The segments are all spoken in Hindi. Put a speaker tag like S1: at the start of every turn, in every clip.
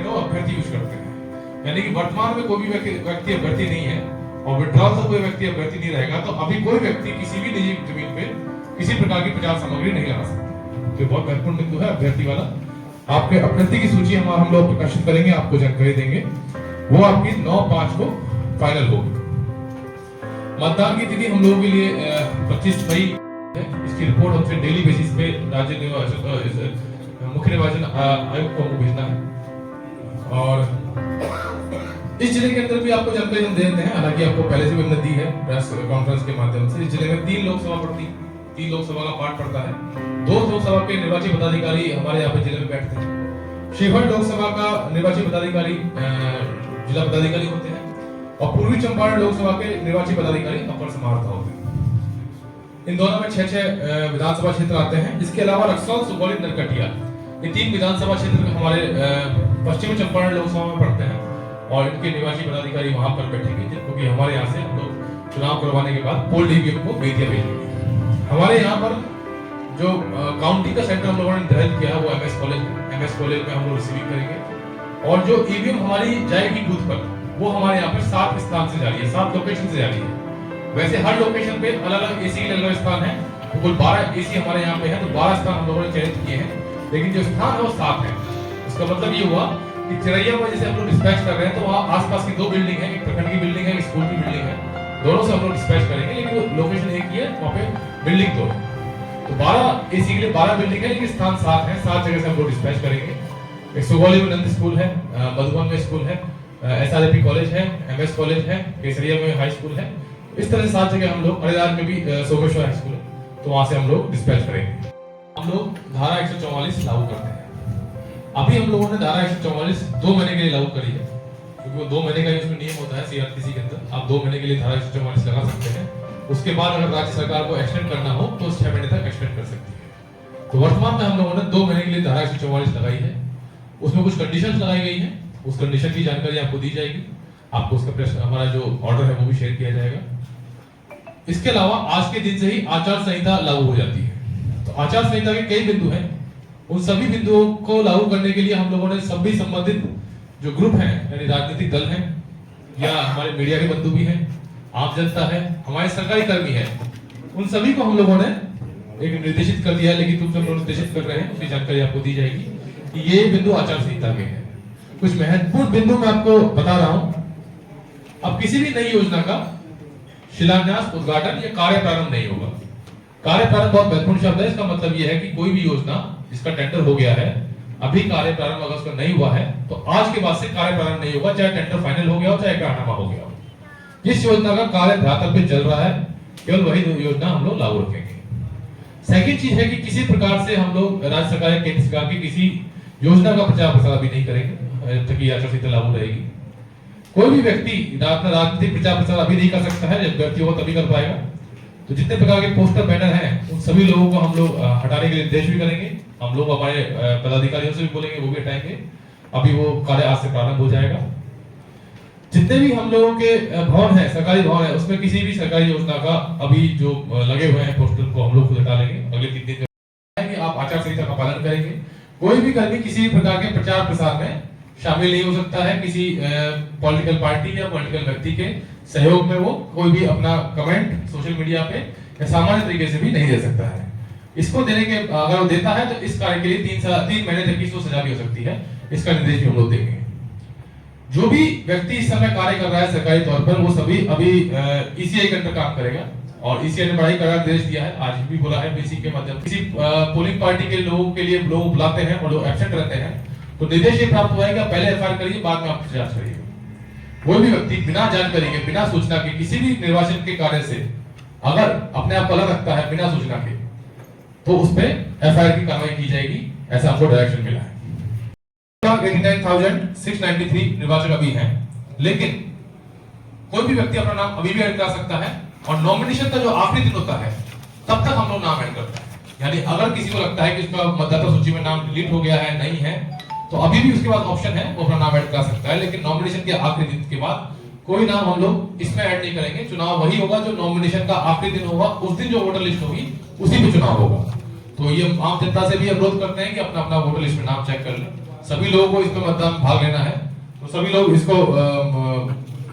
S1: तो अभ्यर्थी यूज करते हैं, यानी कि वर्तमान में कोई भी व्यक्ति अभ्यर्थी नहीं है और विड्रॉल से कोई व्यक्ति अभ्यर्थी नहीं रहेगा, तो अभी कोई व्यक्ति किसी भी निजी जमीन पे किसी प्रकार की प्रचार सामग्री नहीं लगा सकता। तो बहुत महत्वपूर्ण बिंदु है अभ्यर्थी वाला। आपके अभ्यर्थी की सूची हम लोग प्रकाशित करेंगे, आपको जानकारी देंगे, वो आपकी 9/5 को फाइनल होगी। मतदान की तिथि हम लोगों के लिए 25 मई है। इसकी रिपोर्ट हमसे डेली बेसिस पे राज्य निर्वाचन मुख्य निर्वाचन आयुक्त को भेजना है। और इस जिले के अंदर भी आपको जानकारी हम दे देते हैं, हालांकि आपको पहले से भी हमने दी है प्रेस कॉन्फ्रेंस के माध्यम से। इस जिले में 3 लोकसभा पड़ती, 3 लोकसभा का पार्ट पड़ता है। 2 लोकसभा के निर्वाची पदाधिकारी हमारे यहाँ पे जिले में बैठते हैं। शिवहर लोकसभा का निर्वाची पदाधिकारी जिला पदाधिकारी होते हैं और पूर्वी चंपारण लोकसभा के निर्वाची पदाधिकारी अपर समाहर्ता होते हैं। इन दोनों में 6 विधानसभा क्षेत्र आते हैं। इसके अलावा रक्सौल, सुगौली, नरकटिया, ये 3 विधानसभा क्षेत्र हमारे पश्चिमी चंपारण लोकसभा में पड़ते हैं और इनके निर्वाची पदाधिकारी वहां पर बैठेंगे, क्योंकि हमारे यहाँ से हम लोग चुनाव करवाने के बाद पोल ईवीएम को बेतिया भेजेंगे। हमारे यहाँ पर जो काउंटी का सेंटर हम लोगों ने निर्धारित किया है वो एमएस कॉलेज है। एमएस कॉलेज में हम लोग रिसीविंग करेंगे और जो ईवीएम हमारी जाएगी बूथ पर, वो हमारे यहाँ पे 7 स्थान से जा रही है, 7 लोकेशन से जा रही है। वैसे हर लोकेशन पे अलग अलग एसी के अलग स्थान है, तो कुल 12 एसी हमारे यहाँ पे है, तो 12 स्थान हम लोगों ने चयनित किए हैं, लेकिन जो स्थान है वो 7 है। इसका मतलब ये हुआ कि चिरैया में जैसे हम लोग डिस्पैच कर रहे हैं, तो वहाँ आसपास की 2 बिल्डिंग है, एक प्रखंड की बिल्डिंग है, एक स्कूल की बिल्डिंग है, दोनों से हम लोग डिस्पैच करेंगे, लेकिन वो लोकेशन एक ही है, वहाँ पे बिल्डिंग 2 है। तो 12 एसी के लिए 12 बिल्डिंग है, लेकिन स्थान 7 है, 7 जगह से हम लोग डिस्पैच करेंगे। एक सुगौली में नंद स्कूल है, मधुबन में स्कूल है, एसआरएपी कॉलेज है, एमएस कॉलेज है, केसरिया में हाई स्कूल है। इस तरह से 7 जगह हम लोग, अरेदार में भी सोमेश्वर हाई स्कूल है, तो वहां से हम लोग डिस्पैच करेंगे। हम लोग धारा 144 लागू करते हैं। अभी हम लोगों ने धारा 144 2 महीने के लिए लागू करी है, क्योंकि वो 2 महीने का उसमें नियम होता है सीआरपीसी के अंदर। आप 2 महीने के लिए धारा 144 लगा सकते हैं। उसके बाद अगर राज्य सरकार को एक्सटेंड करना हो तो 6 महीने तक एक्सटेंड कर सकती है। तो वर्तमान में हम लोगों ने 2 महीने के लिए धारा 144 लगाई है। उसमें कुछ कंडीशंस लगाई गई हैं, उस कंडीशन की जानकारी आपको दी जाएगी। आपको उसका प्रश्न, हमारा जो ऑर्डर है वो भी शेयर किया जाएगा। इसके अलावा आज के दिन से ही आचार संहिता लागू हो जाती है। तो आचार संहिता के कई बिंदु हैं, उन सभी बिंदुओं को लागू करने के लिए हम लोगों ने सभी संबंधित जो ग्रुप हैं, यानी राजनीतिक दल हैं या हमारे मीडिया के बंधु भी हैं, आम जनता है, हमारे सरकारी कर्मी हैं, उन सभी को हम लोगों ने एक निर्देशित कर दिया है, लेकिन तुम सब लोग निर्देशित कर रहे हैं, उसकी जानकारी आपको दी जाएगी कि ये बिंदु आचार संहिता के हैं। कुछ महत्वपूर्ण बिंदु मैं आपको बता रहा हूं। अब किसी भी नई योजना का शिलान्यास, उद्घाटन या कार्य प्रारंभ नहीं होगा। कार्य प्रारंभ बहुत महत्वपूर्ण शब्द है। इसका मतलब यह है कि कोई भी योजना जिसका टेंडर हो गया है, अभी कार्य प्रारंभ अगर उसका नहीं हुआ है, तो आज के बाद से कार्य प्रारंभ नहीं होगा, चाहे टेंडर फाइनल हो गया हो, चाहे करारनामा हो गया हो। जिस योजना का कार्य धरातल पे चल रहा है, केवल वही योजना हम लोग लागू रखेंगे। सेकंड चीज है कि किसी प्रकार से हम लोग राज्य सरकार या केंद्र सरकार की किसी योजना का प्रचार प्रसार भी नहीं करेंगे, जब तक ये आचार संहिता लागू रहेगी। कोई भी व्यक्ति अपना राजनीतिक प्रचार प्रसार अभी नहीं कर सकता है, जब व्यक्ति होगा तभी कर पाएगा। तो जितने प्रकार के पोस्टर बैनर हैं, उन सभी लोगों को हम लोग हटाने के लिए निर्देश भी करेंगे। हम लोग हमारे पदाधिकारियों से भी बोलेंगे, वो भी हटाएंगे। अभी वो कार्य आज से प्रारंभ हो जाएगा। जितने भी हम लोगों के भवन है, सरकारी भवन है, उसमें किसी भी सरकारी योजना का अभी जो लगे हुए हैं पोस्टर को हम लोग खुद हटा लेंगे। अगले 3 दिन में आप आचार संहिता का पालन करेंगे। कोई भी कर्मी किसी भी प्रकार के प्रचार प्रसार में शामिल नहीं हो सकता है। किसी पॉलिटिकल पार्टी या पॉलिटिकल व्यक्ति के सहयोग में वो कोई भी अपना कमेंट सोशल मीडिया पे या सामान्य तरीके से भी नहीं दे सकता है। इसको देने के अगर वो देता है तो इस कार्य के लिए 3 महीने तक की इसको सजा भी हो सकती है। इसका निर्देश भी हम लोग देंगे। जो भी व्यक्ति इस समय कार्य कर रहा है सरकारी तौर पर, वो सभी अभी ईसीआई के अंदर काम करेगा और ईसीआई ने बड़ा करार निर्देश दिया है, आज भी बोला है बीसी के माध्यम से। किसी पोलिंग पार्टी के लोगों के लिए लोग बुलाते हैं और लोग एब्सेंट रहते हैं, तो निर्देश ये प्राप्त हुआ है कि आप पहले एफआईआर करिए, बाद में आप जांच करिए। कोई भी व्यक्ति बिना जानकारी के, बिना सूचना के किसी भी निर्वाचन के कार्य से अगर अपने आप को अलग रखता है बिना सूचना के, तो उस पर एफआईआर की कार्रवाई की जाएगी, ऐसा हमको डायरेक्शन मिला है। 89,693 निर्वाचक अभी हैं, लेकिन कोई भी व्यक्ति अपना नाम अभी भी ऐड करा सकता है और नॉमिनेशन का जो आखिरी दिन होता है तब तक हम लोग नाम ऐड करते हैं। यानी अगर किसी को लगता है कि उसका मतदाता सूची में नाम डिलीट हो गया है, नहीं है, तो अभी भी उसके पास ऑप्शन है, वो अपना नाम ऐड करा सकता है। लेकिन नॉमिनेशन के आखिरी दिन के बाद कोई नाम हम लोग इसमें ऐड नहीं करेंगे। चुनाव वही होगा जो नॉमिनेशन का आखिरी दिन होगा, उस दिन जो वोटर लिस्ट होगी उसी में चुनाव होगा। तो ये आम जनता से भी अनुरोध करते हैं कि अपना अपना वोटर लिस्ट में नाम चेक कर लें। सभी लोगों को इसमें मतदान भाग लेना है, तो सभी लोग इसको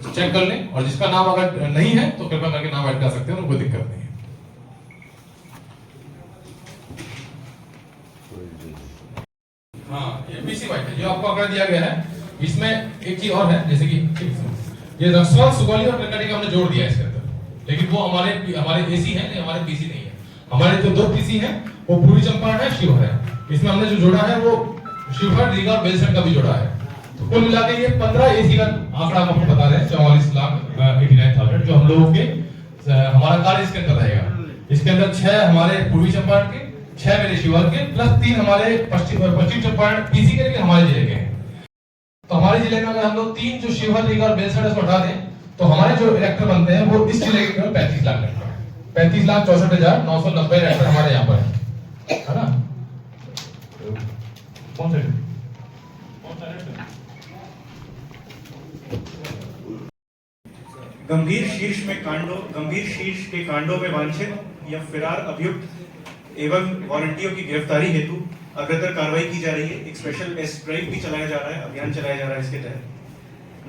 S1: चेक कर लें, और जिसका नाम अगर नहीं है तो कृपया करके नाम ऐड कर सकते हैं, उनको दिक्कत नहीं है। हाँ, ये बीसी वाइट है जो आपको आंकड़ा दिया गया है। इसमें एक चीज और है, जैसे कि ये रक्सौल, सुगौली और नरकटी का हमने जोड़ दिया है इसके अंदर, लेकिन वो हमारे एसी है, नहीं हमारे पीसी नहीं है। हमारे जो 2 पीसी हैं वो पूर्वी चंपारण है, शिवहर है। इसमें हमने जो जोड़ा है वो शिवहर, रीगा और बेलसर का भी जोड़ा है। तो कुल मिला के ये 15 एसी का आंकड़ा हम आपको बता रहे हैं, 44,89,000 जो हम लोगों के हमारा कार्य इसके अंदर रहेगा। इसके अंदर 6 हमारे पूर्वी चंपारण के, 6 मेरे शिवहर के, प्लस 3 हमारे पश्चिम चंपारण पीसी के, लेकिन हमारे जिले के हैं। तो हमारे जिले में अगर हम लोग 3 जो शिवहर, रीगा और बेलसर को हटा दें तो हमारे जो इलेक्टर बनते हैं वो इस जिले के 35 लाख इलेक्टर है। 35,64,990 इलेक्टर हमारे यहाँ पर है ना। कौन सा
S2: गंभीर शीर्ष के कांडों में वांछित या फिरार अभियुक्त एवं वारंटियों की गिरफ्तारी हेतु अग्रतर कार्रवाई की जा रही है। एक स्पेशल एस ड्राइव भी चलाया जा रहा है, अभियान चलाया जा रहा है। इसके तहत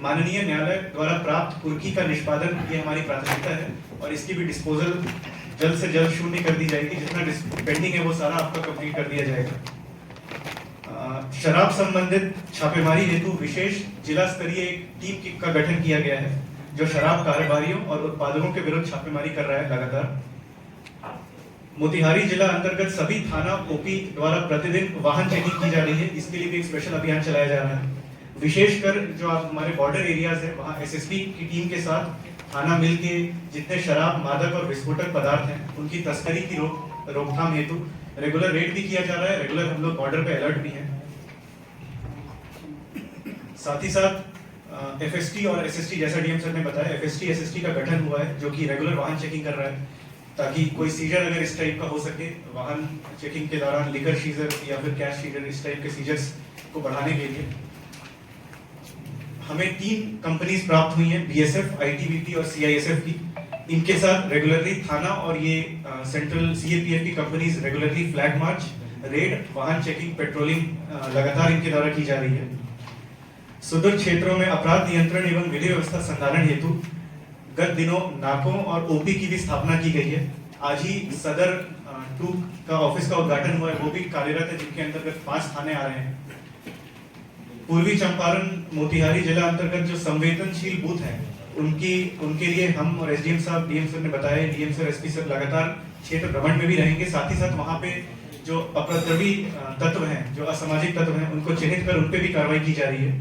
S2: माननीय न्यायालय द्वारा प्राप्त कुर्की का निष्पादन ये हमारी प्राथमिकता है, और इसकी भी डिस्पोजल जल्द से जल्द शून्य कर दी जाएगी। जितना पेंडिंग है वो सारा आपका कंप्लीट कर दिया जाएगा। शराब संबंधित छापेमारी हेतु विशेष जिला स्तरीय एक टीम का गठन किया गया है, जो शराब कारोबारियों और उत्पादकों के विरुद्ध छापेमारी कर रहा है लगातार। मोतिहारी जिला अंतर्गत सभी थाना ओपी द्वारा प्रतिदिन वाहन चेकिंग की जा रही है। इसके लिए भी एक स्पेशल अभियान चलाया जा रहा है। विशेषकर जो आप हमारे बॉर्डर एरियाज है वहाँ एसएसपी की टीम के साथ थाना मिल के जितने शराब, मादक और विस्फोटक पदार्थ हैं उनकी तस्करी की रोकथाम हेतु रेगुलर रेड भी किया जा रहा है। रेगुलर हम लोग बॉर्डर पे अलर्ट भी हैं। साथ ही साथ एफएसटी और एसएसटी, जैसा डीएम सर ने बताया, एफएसटी एसएसटी का गठन हुआ है जो कि रेगुलर वाहन चेकिंग कर रहा है, ताकि कोई सीजर अगर इस टाइप का हो सके वाहन चेकिंग के दौरान, लिकर सीजर या फिर कैश सीजर, इस टाइप के सीजर्स को बढ़ाने के लिए। हमें 3 कंपनीज प्राप्त हुई हैं, बीएसएफ, आईटीबीपी और सीआईएसएफ की। इनके साथ रेगुलरली थाना और ये सेंट्रल सीएपीएफ की companies regularly flag march, red, वाहन चेकिंग, पेट्रोलिंग लगातार इनके द्वारा की जा रही है। सुदूर क्षेत्रों में अपराध नियंत्रण एवं विधि व्यवस्था संधारण हेतु गत दिनों नाकों और ओपी की भी स्थापना की गई है। आज ही सदर 2 का ऑफिस का उद्घाटन हुआ है, वो भी कार्यरत है, जिनके अंतर्गत 5 थाने आ रहे हैं। पूर्वी चंपारण मोतिहारी जिला अंतर्गत जो संवेदनशील बूथ हैं उनके लिए हम और एसडीएम साहब, डीएम सर ने बताया, डीएम सर, एसपी सर लगातार क्षेत्र भ्रमण में भी रहेंगे। साथ ही साथ वहां पे जो अपराधी तत्व हैं, जो असामाजिक तत्व हैं, उनको चिन्हित कर उन पे भी कार्रवाई की जा रही है।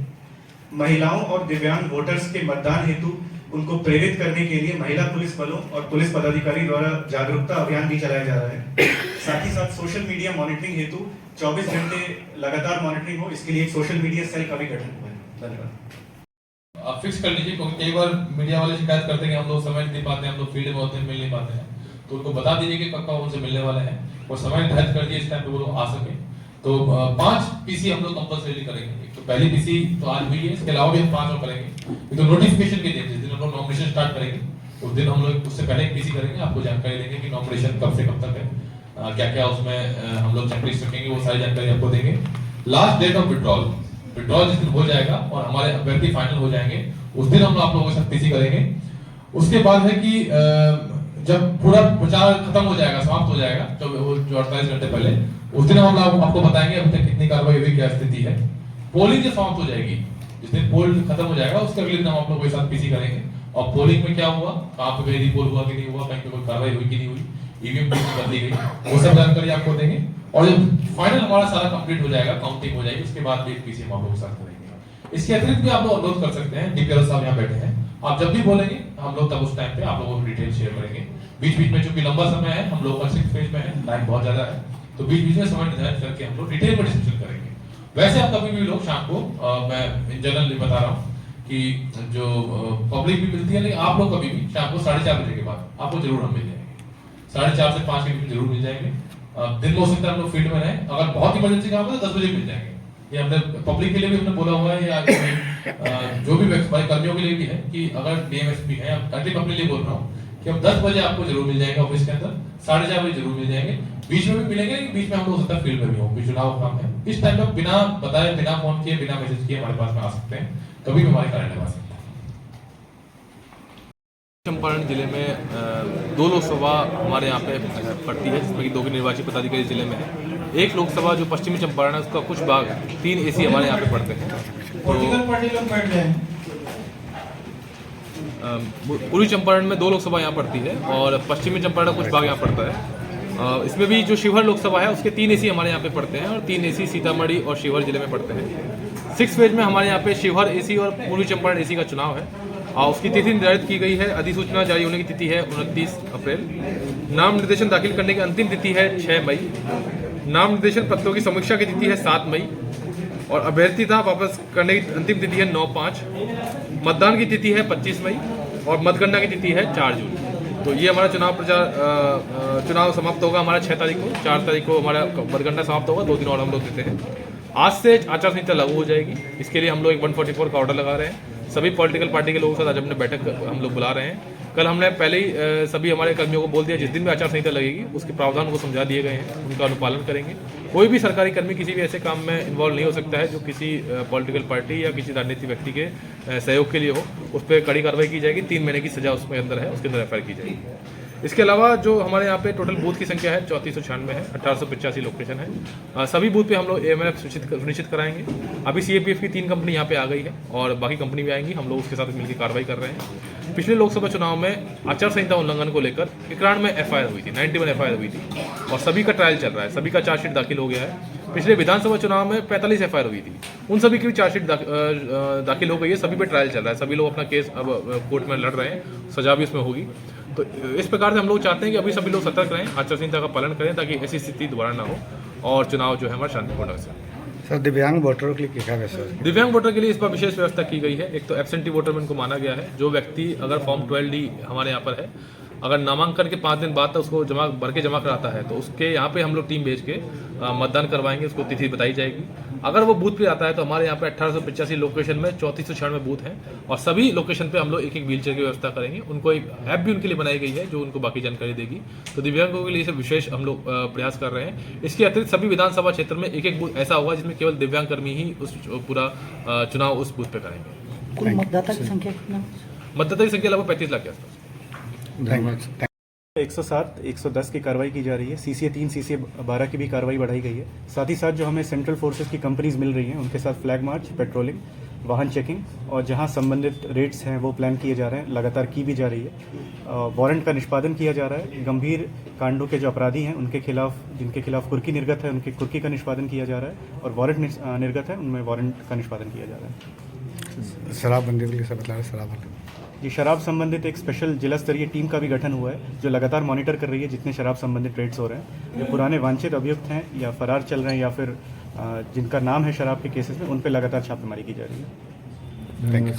S2: महिलाओं और दिव्यांग वोटर्स के मतदान हेतु उनको प्रेरित करने के लिए महिला पुलिस बलों और पुलिस पदाधिकारी द्वारा जागरूकता अभियान भी चलाया जा रहा है। साथ ही साथ सोशल मीडिया मॉनिटरिंग हेतु 24 घंटे लगातार मॉनिटरिंग हो, इसके लिए एक सोशल मीडिया सेल का भी गठन हुआ है। धन्यवाद।
S1: आप फिक्स कर लीजिए, क्योंकि कई बार मीडिया वाले शिकायत करते हैं कि हम लोग समय नहीं पाते हैं, हम लोग फील्ड में होते हैं, मिल नहीं पाते हैं, तो उनको बता दीजिए कि कब उनसे मिलने वाले हैं और समय निर्धारित कर दिए इस टाइम पे वो लोग आ सके। तो 5 पीसी हम लोग कंपल्सरी करेंगे। तो पहली पीसी तो आज हुई है, इसके अलावा भी हम 5 और करेंगे। तो नोटिफिकेशन के दिन, जिस दिन हम लोग नॉमिनेशन स्टार्ट करेंगे उस दिन हम लोग उससे पहले एक पीसी करेंगे, आपको जानकारी देंगे कि नॉमिनेशन कब से कब तक है, क्या क्या उसमें हम लोग चेकलिस्ट रखेंगे, वो सारी जानकारी आपको देंगे। लास्ट डेट ऑफ विड्रॉल जिस दिन हो जाएगा और हमारे अभ्यर्थी फाइनल हो जाएंगे उस दिन हम आप लोगों के साथ पीसी करेंगे। उसके बाद है कि जब पूरा प्रचार खत्म हो जाएगा, समाप्त हो जाएगा, जो 48 घंटे पहले, उस दिन हम आपको बताएंगे अभी तक कितनी कार्रवाई हुई, क्या स्थिति है। पोलिंग जब समाप्त हो जाएगी, जिस दिन पोल खत्म हो जाएगा उसके अगले दिन हम आप लोगों के साथ पीसी करेंगे और पोलिंग में क्या हुआ, कहाँ पे गई पोल हुआ कि नहीं हुआ, कहीं पे कोई कार्रवाई हुई कि नहीं हुई, ईवीएम बदली गई, वो सब जानकारी आपको देंगे। और जब फाइनल हमारा सारा कंप्लीट हो जाएगा, काउंटिंग हो जाएगी, उसके बाद भी एक पीसी हम आप लोगों के साथ करेंगे। इसके अतिरिक्त भी आप लोग अनुरोध कर सकते हैं, डीपीआर साहब यहाँ बैठे हैं, आप जब भी बोलेंगे हम लोग तब उस टाइम पे आप लोगों को डिटेल शेयर करेंगे। बीच बीच में चूंकि लंबा समय है, हम लोग 6 फेज में है, टाइम बहुत ज्यादा है, तो बीच बीच में समय निर्धारित करके हम लोग डिटेल में डिस्कशन करेंगे। वैसे आप कभी भी लोग शाम को मैं इन जनरल बता रहा हूँ कि जो पब्लिक भी मिलती है, लेकिन आप लोग कभी भी शाम को 4:30 बजे के बाद आपको जरूर हम मिल जाएंगे, 4:30 से 5 के बीच जरूर मिल जाएंगे। दिन में हो सकता है हम लोग फील्ड में रहें, अगर बहुत इमरजेंसी काम है तो 10 बजे मिल जाएंगे। ये हमने पब्लिक के लिए भी हमने बोला हुआ है, या जो भी हमारे कर्मियों के लिए भी है कि अगर डीएमएसपी है, अपने लिए बोल रहा हूँ कि हम 10 बजे आपको जरूर मिल जाएंगे ऑफिस के अंदर, 4:30 बजे जरूर मिल जाएंगे। बीच में भी मिलेंगे, लेकिन बीच में हम लोग हो सकता है फील्ड में भी हो, क्योंकि चुनाव काम है। इस टाइम पे बिना बताए, बिना फोन किए, बिना मैसेज किए हमारे पास में आ सकते हैं, कभी भी हमारे कार्यालय में आ सकते हैं।
S3: चंपारण जिले में 2 लोकसभा हमारे यहाँ पे पड़ती है, जिसमें कि 2 के निर्वाची पदाधिकारी जिले में है। 1 लोकसभा जो पश्चिमी चंपारण है, उसका कुछ भाग 3 AC हमारे यहाँ पे पड़ते हैं। पूर्वी चंपारण में 2 लोकसभा यहाँ पड़ती है और पश्चिमी चंपारण का कुछ भाग यहाँ पड़ता है। इसमें भी जो शिवहर लोकसभा है उसके 3 AC हमारे यहाँ पे पड़ते हैं और 3 AC सीतामढ़ी और शिवहर जिले में पड़ते हैं। 6 फेज में हमारे यहाँ पे शिवहर AC और पूर्वी चंपारण AC का चुनाव है और उसकी तिथि निर्धारित की गई है। अधिसूचना जारी होने की तिथि है 29 अप्रैल। नाम निर्देशन दाखिल करने की अंतिम तिथि है 6 मई। नाम निर्देशन पत्रों की समीक्षा की तिथि है 7 मई और अभ्यर्थी वापस करने की अंतिम तिथि है 9/5। मतदान की तिथि है 25 मई और मतगणना की तिथि है 4 जून। तो ये हमारा चुनाव समाप्त होगा हमारा 6 तारीख को। 4 तारीख को हमारा मतगणना समाप्त होगा। 2 दिन और हम लोग देते हैं। आज से आचार संहिता लागू हो जाएगी। इसके लिए हम लोग एक 144 का ऑर्डर लगा रहे हैं। सभी पॉलिटिकल पार्टी के लोगों के साथ आज अपने बैठक हम लोग बुला रहे हैं। कल हमने पहले ही सभी हमारे कर्मियों को बोल दिया, जिस दिन भी आचार संहिता लगेगी उसके प्रावधान को समझा दिए गए हैं, उनका अनुपालन करेंगे। कोई भी सरकारी कर्मी किसी भी ऐसे काम में इन्वॉल्व नहीं हो सकता है जो किसी पॉलिटिकल पार्टी या किसी राजनीतिक व्यक्ति के सहयोग के लिए हो। उस पर कड़ी कार्रवाई की जाएगी। 3 महीने की सजा उसमें अंदर है, उसके अंदर FIR की जाएगी। इसके अलावा जो हमारे यहाँ पे टोटल बूथ की संख्या है 3496 है, 1885 लोकेशन है। सभी बूथ पे हम लोग AMF सुनिश्चित कराएंगे। अभी CAPF की 3 कंपनी यहाँ पे आ गई है और बाकी कंपनी भी आएंगी। हम लोग उसके साथ मिलकर कार्रवाई कर रहे हैं। पिछले लोकसभा चुनाव में आचार संहिता उल्लंघन को लेकर 91 FIR हुई थी, 91 FIR हुई थी और सभी का ट्रायल चल रहा है। सभी का चार्जशीट दाखिल हो गया है। पिछले विधानसभा चुनाव में 45 FIR हुई थी, उन सभी की भी चार्जशीट दाखिल हो गई है। सभी पे ट्रायल चल रहा है। सभी लोग अपना केस अब कोर्ट में लड़ रहे हैं, सजा भी उसमें होगी। तो इस प्रकार से हम लोग चाहते हैं कि अभी सभी लोग सतर्क रहें, आचार संहिता का पालन करें ताकि ऐसी स्थिति दोबारा ना हो और चुनाव जो है हमारा शांतिपूर्ण से।
S4: सर, दिव्यांग वोटरों के लिए क्या व्यवस्था है?
S3: दिव्यांग वोटर के लिए इस पर विशेष व्यवस्था की गई है। एक तो एब्सेंटी वोटर में उनको माना गया है। जो व्यक्ति अगर फॉर्म 12D हमारे यहाँ पर है, अगर नामांकन के 5 दिन बाद तक उसको भर के जमा कराता है तो उसके यहाँ पे हम लोग टीम भेज के मतदान करवाएंगे। उसको तिथि बताई जाएगी। अगर वो बूथ पे आता है तो हमारे यहाँ पे 1885 लोकेशन में 3496 बूथ हैं और सभी लोकेशन पे हम लोग एक व्हीलचेयर की व्यवस्था करेंगे। उनको एक ऐप भी उनके लिए बनाई गई है जो उनको बाकी जानकारी देगी। तो दिव्यांगों के लिए इसे विशेष हम लोग प्रयास कर रहे हैं। इसके अतिरिक्त सभी विधानसभा क्षेत्र में एक बूथ ऐसा होगा जिसमें केवल दिव्यांग कर्मी ही उस पूरा चुनाव उस बूथ पे करेंगे।
S5: कुल मतदाता की संख्या कितना?
S3: मतदाता की संख्या लगभग 35 लाख के आसपास।
S2: 107, 110 की कार्रवाई की जा रही है। CCA 3, CCA 12 की भी कार्रवाई बढ़ाई गई है। साथ ही साथ जो हमें सेंट्रल फोर्सेस की कंपनीज मिल रही हैं उनके साथ फ्लैग मार्च, पेट्रोलिंग, वाहन चेकिंग और जहां संबंधित रेड्स हैं वो प्लान किए जा रहे हैं, लगातार की भी जा रही है। वारंट का निष्पादन किया जा रहा है। गंभीर कांडों के जो अपराधी हैं उनके खिलाफ, जिनके खिलाफ कुर्की निर्गत है, उनके कुर्की का निष्पादन किया जा रहा है और वारंट निर्गत है उनमें वारंट का निष्पादन किया जा रहा है।
S4: शराबबंदी के लिए सब बता रहे शराबबंदी।
S2: ये शराब संबंधित एक स्पेशल जिला स्तरीय टीम का भी गठन हुआ है जो लगातार मॉनिटर कर रही है जितने शराब संबंधित रेड्स हो रहे हैं। जो पुराने वांछित अभियुक्त हैं या फरार चल रहे हैं या फिर जिनका नाम है शराब के केसेस में, उन पर लगातार छापेमारी की जा रही है।
S4: Thank you.